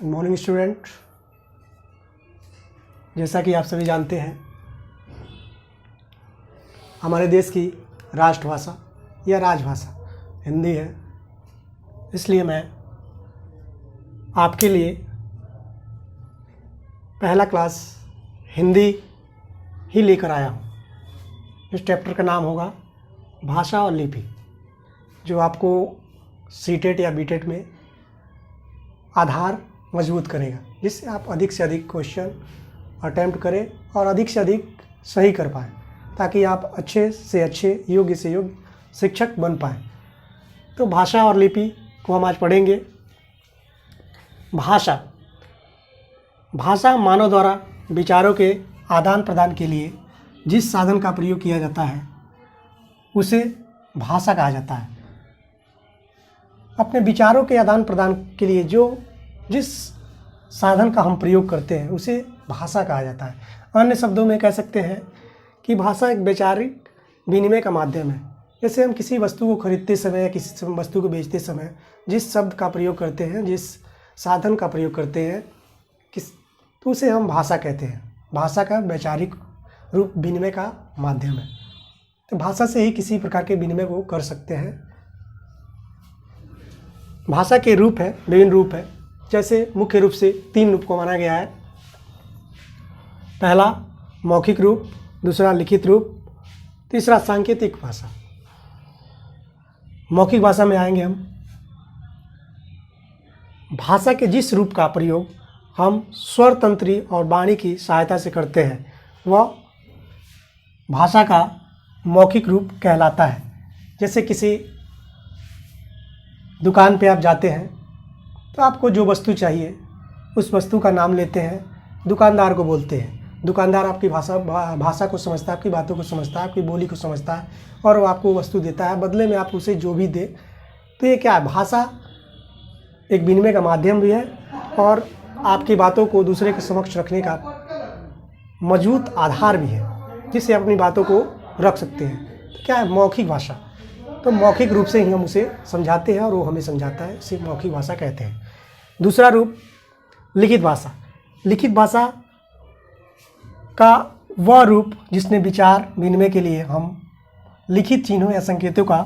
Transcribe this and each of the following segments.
Morning student, जैसा कि आप सभी जानते हैं हमारे देश की राष्ट्रभाषा या राजभाषा हिंदी है। इसलिए मैं आपके लिए पहला क्लास हिंदी ही लेकर आया हूँ। इस चैप्टर का नाम होगा भाषा और लिपि, जो आपको सीटेट या बीटेट में आधार मजबूत करेगा, जिससे आप अधिक से अधिक क्वेश्चन अटैम्प्ट करें और अधिक से अधिक सही कर पाएँ, ताकि आप अच्छे से अच्छे योग्य से योग्य शिक्षक बन पाएँ। तो भाषा और लिपि को हम आज पढ़ेंगे। भाषा मानव द्वारा विचारों के आदान प्रदान के लिए जिस साधन का प्रयोग किया जाता है उसे भाषा कहा जाता है। अपने विचारों के आदान प्रदान के लिए जिस साधन का हम प्रयोग करते हैं उसे भाषा कहा जाता है। अन्य शब्दों में कह सकते हैं कि भाषा एक वैचारिक विनिमय का माध्यम है। जैसे हम किसी वस्तु को खरीदते समय या किसी वस्तु को बेचते समय जिस शब्द का प्रयोग करते हैं, जिस साधन का प्रयोग करते हैं, तो उसे हम भाषा कहते हैं। भाषा का वैचारिक रूप विनिमय का माध्यम है। तो भाषा से ही किसी प्रकार के विनिमय को कर सकते हैं। भाषा के रूप है, विभिन्न रूप है। जैसे मुख्य रूप से 3 रूप को माना गया है। पहला मौखिक रूप, दूसरा लिखित रूप, तीसरा सांकेतिक भाषा। मौखिक भाषा में आएंगे हम। भाषा के जिस रूप का प्रयोग हम स्वर तंत्री और वाणी की सहायता से करते हैं वह भाषा का मौखिक रूप कहलाता है। जैसे किसी दुकान पे आप जाते हैं तो आपको जो वस्तु चाहिए उस वस्तु का नाम लेते हैं, दुकानदार को बोलते हैं। दुकानदार आपकी भाषा को समझता है, आपकी बातों को समझता है, आपकी बोली को समझता है और वो आपको वस्तु देता है। बदले में आप उसे जो भी दे, तो ये क्या है, भाषा एक विनिमय का माध्यम भी है और आपकी बातों को दूसरे के समक्ष रखने का मजबूत आधार भी है, जिससे अपनी बातों को रख सकते हैं। तो क्या है मौखिक भाषा? तो मौखिक रूप से ही हम उसे समझाते हैं और वो हमें समझाता है, इसे मौखिक भाषा कहते हैं। दूसरा रूप लिखित भाषा। लिखित भाषा का वह रूप जिसमें विचार विनिमय के लिए हम लिखित चिन्हों या संकेतों का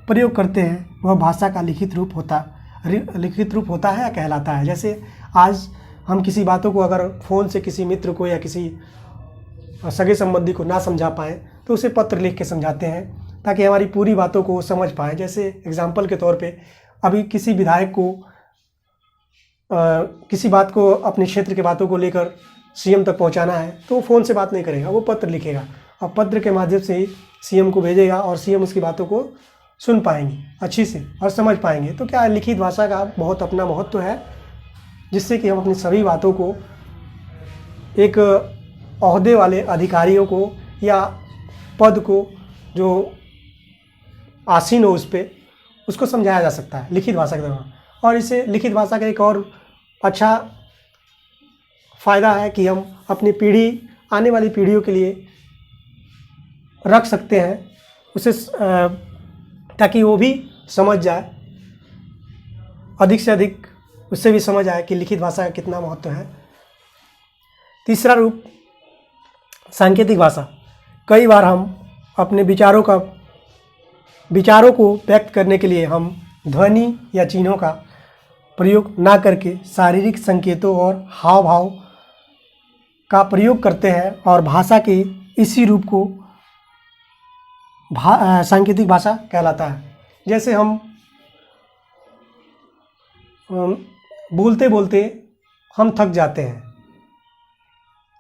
प्रयोग करते हैं, वह भाषा का लिखित रूप होता है या कहलाता है। जैसे आज हम किसी बातों को अगर फ़ोन से किसी मित्र को या किसी सगे संबंधी को ना समझा पाएँ तो उसे पत्र लिख के समझाते हैं, ताकि हमारी पूरी बातों को समझ पाएँ। जैसे एग्जाम्पल के तौर पे अभी किसी विधायक को किसी बात को, अपने क्षेत्र के बातों को लेकर सीएम तक पहुंचाना है, तो वो फ़ोन से बात नहीं करेगा, वो पत्र लिखेगा और पत्र के माध्यम से ही सीएम को भेजेगा और सीएम उसकी बातों को सुन पाएंगे अच्छी से और समझ पाएंगे। तो क्या है, लिखित भाषा का बहुत अपना महत्व है, जिससे कि हम अपनी सभी बातों को एक ओहदे वाले अधिकारियों को या पद को जो आसीन हो उस पर, उसको समझाया जा सकता है लिखित भाषा के दौरान। और इसे लिखित भाषा का एक और अच्छा फ़ायदा है कि हम अपनी आने वाली पीढ़ियों के लिए रख सकते हैं उसे, ताकि वो भी समझ जाए, अधिक से अधिक उससे भी समझ आए कि लिखित भाषा का कितना महत्व है। तीसरा रूप सांकेतिक भाषा। कई बार हम अपने विचारों को व्यक्त करने के लिए हम ध्वनि या चिन्हों का प्रयोग ना करके शारीरिक संकेतों और हाव भाव का प्रयोग करते हैं और भाषा के इसी रूप को सांकेतिक भाषा कहलाता है। जैसे हम बोलते बोलते हम थक जाते हैं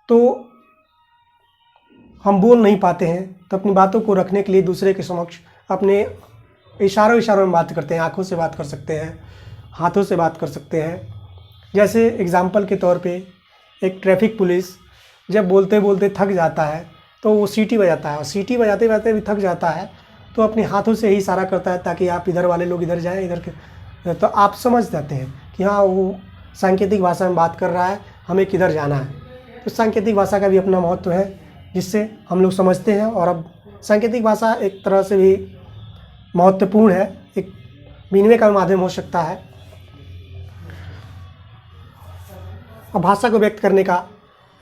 तो हम बोल नहीं पाते हैं, तो अपनी बातों को रखने के लिए दूसरे के समक्ष अपने इशारों में बात करते हैं। आँखों से बात कर सकते हैं, हाथों से बात कर सकते हैं। जैसे एग्जाम्पल के तौर पे एक ट्रैफिक पुलिस जब बोलते बोलते थक जाता है तो वो सीटी बजाता है और सीटी बजाते बजाते भी थक जाता है तो अपने हाथों से ही इशारा करता है ताकि आप इधर वाले लोग इधर जाएं, इधर के, तो आप समझ जाते हैं कि हाँ वो सांकेतिक भाषा में बात कर रहा है, हमें किधर जाना है। तो सांकेतिक भाषा का भी अपना महत्व है, जिससे हम लोग समझते हैं। और अब सांकेतिक भाषा एक तरह से भी महत्वपूर्ण है, एक विनिमय का माध्यम हो सकता है। और भाषा को व्यक्त करने का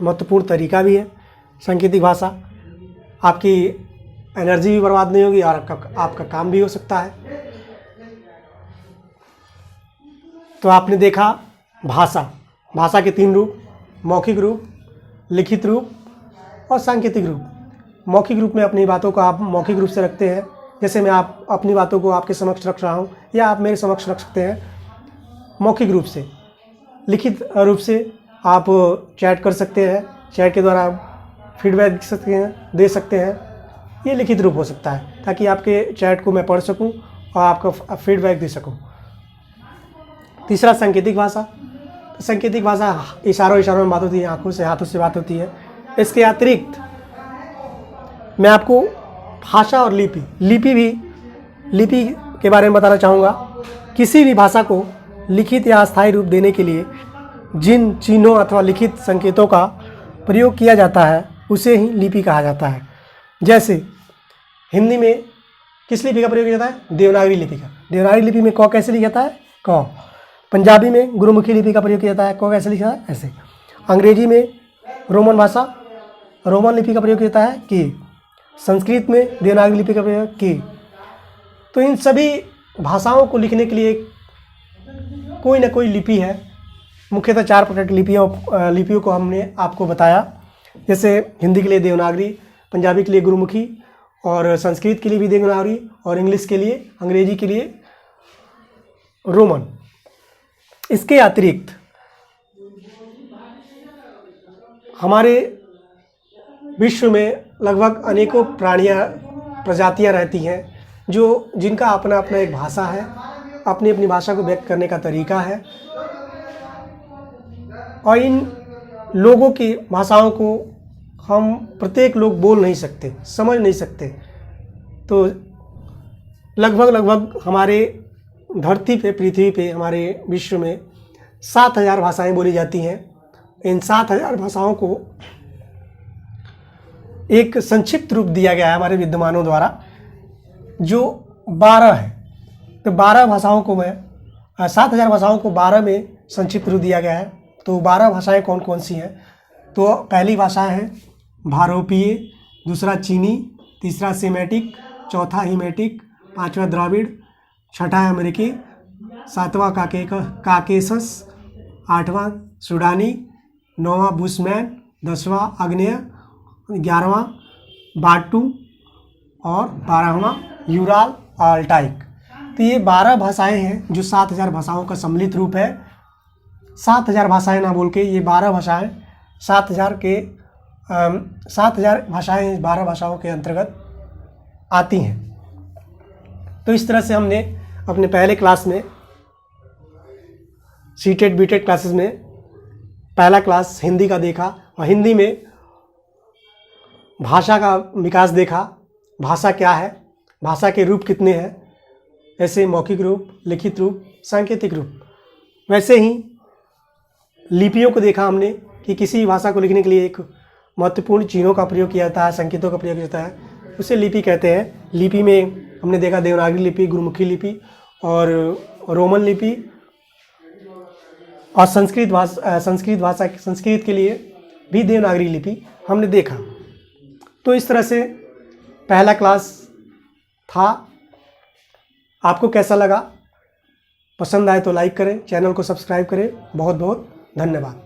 महत्वपूर्ण तरीका भी है। सांकेतिक भाषा आपकी एनर्जी भी बर्बाद नहीं होगी और आपका काम भी हो सकता है। तो आपने देखा भाषा के 3 रूप, मौखिक रूप, लिखित रूप और सांकेतिक रूप। मौखिक रूप में अपनी बातों को आप मौखिक रूप से रखते हैं, जैसे मैं आप अपनी बातों को आपके समक्ष रख रहा हूँ या आप मेरे समक्ष रख सकते हैं मौखिक रूप से। लिखित रूप से आप चैट कर सकते हैं, चैट के द्वारा फीडबैक दे सकते हैं, ये लिखित रूप हो सकता है, ताकि आपके चैट को मैं पढ़ सकूं और आपका फीडबैक दे सकूं। तीसरा सांकेतिक भाषा। सांकेतिक भाषा इशारों में बात होती है, आंखों से हाथों से बात होती है। इसके अतिरिक्त मैं आपको भाषा और लिपि के बारे में बताना चाहूँगा। किसी भी भाषा को लिखित या अस्थायी रूप देने के लिए जिन चिन्हों अथवा लिखित संकेतों का प्रयोग किया जाता है उसे ही लिपि कहा जाता है। जैसे हिंदी में किस लिपि का प्रयोग किया जाता है? देवनागरी लिपि का। देवनागरी लिपि में क कैसे लिखा जाता है? क। पंजाबी में गुरुमुखी लिपि का प्रयोग किया जाता है, क कैसे लिखा है? ऐसे। अंग्रेजी में रोमन लिपि का प्रयोग किया जाता है, की। संस्कृत में देवनागरी लिपि का प्रयोग, की। तो इन सभी भाषाओं को लिखने के लिए कोई ना कोई लिपि है। मुख्यतः 4 प्रकार की लिपियों को हमने आपको बताया। जैसे हिंदी के लिए देवनागरी, पंजाबी के लिए गुरुमुखी और संस्कृत के लिए भी देवनागरी और इंग्लिश के लिए, अंग्रेजी के लिए रोमन। इसके अतिरिक्त हमारे विश्व में लगभग अनेकों प्रजातियां रहती हैं जिनका अपना अपना एक भाषा है, अपनी अपनी भाषा को व्यक्त करने का तरीका है। और इन लोगों की भाषाओं को हम प्रत्येक लोग बोल नहीं सकते, समझ नहीं सकते। तो लगभग हमारे धरती पे, पृथ्वी पे, हमारे विश्व में 7000 भाषाएं बोली जाती हैं। इन 7000 भाषाओं को एक संक्षिप्त रूप दिया गया है हमारे विद्वानों द्वारा, जो 12 है। तो 12 भाषाओं को 7000 भाषाओं को 12 में संक्षिप्त रूप दिया गया है। तो 12 भाषाएं कौन कौन सी हैं? तो पहली भाषा है भारोपीय, दूसरा चीनी, तीसरा सेमेटिक, चौथा हिमेटिक, पांचवा द्राविड़, छठा अमेरिकी, सातवां काकेशस, आठवां सूडानी, नौवां बुशमैन, 10वां आग्नेय, 11वां बाटू और 12वां यूराल अल्टाइक। तो ये 12 भाषाएं हैं जो 7000 भाषाओं का सम्मिलित रूप है। 7000 भाषाएं ना बोल के ये 12 भाषाएं 7000 भाषाएं 12 भाषाओं के अंतर्गत आती हैं। तो इस तरह से हमने अपने पहले क्लास में सीटेड बीटेड क्लासेस में पहला क्लास हिंदी का देखा और हिंदी में भाषा का विकास देखा। भाषा क्या है, भाषा के रूप कितने हैं, ऐसे मौखिक रूप, लिखित रूप, सांकेतिक रूप। वैसे ही लिपियों को देखा हमने कि किसी भाषा को लिखने के लिए एक महत्वपूर्ण चिन्हों का प्रयोग किया जाता है, संकेतों का प्रयोग किया जाता है, उसे लिपि कहते हैं। लिपि में हमने देखा देवनागरी लिपि, गुरुमुखी लिपि और रोमन लिपि और संस्कृत के लिए भी देवनागरी लिपि हमने देखा। तो इस तरह से पहला क्लास था। आपको कैसा लगा? पसंद आए तो लाइक करें, चैनल को सब्सक्राइब करें। बहुत बहुत धन्यवाद।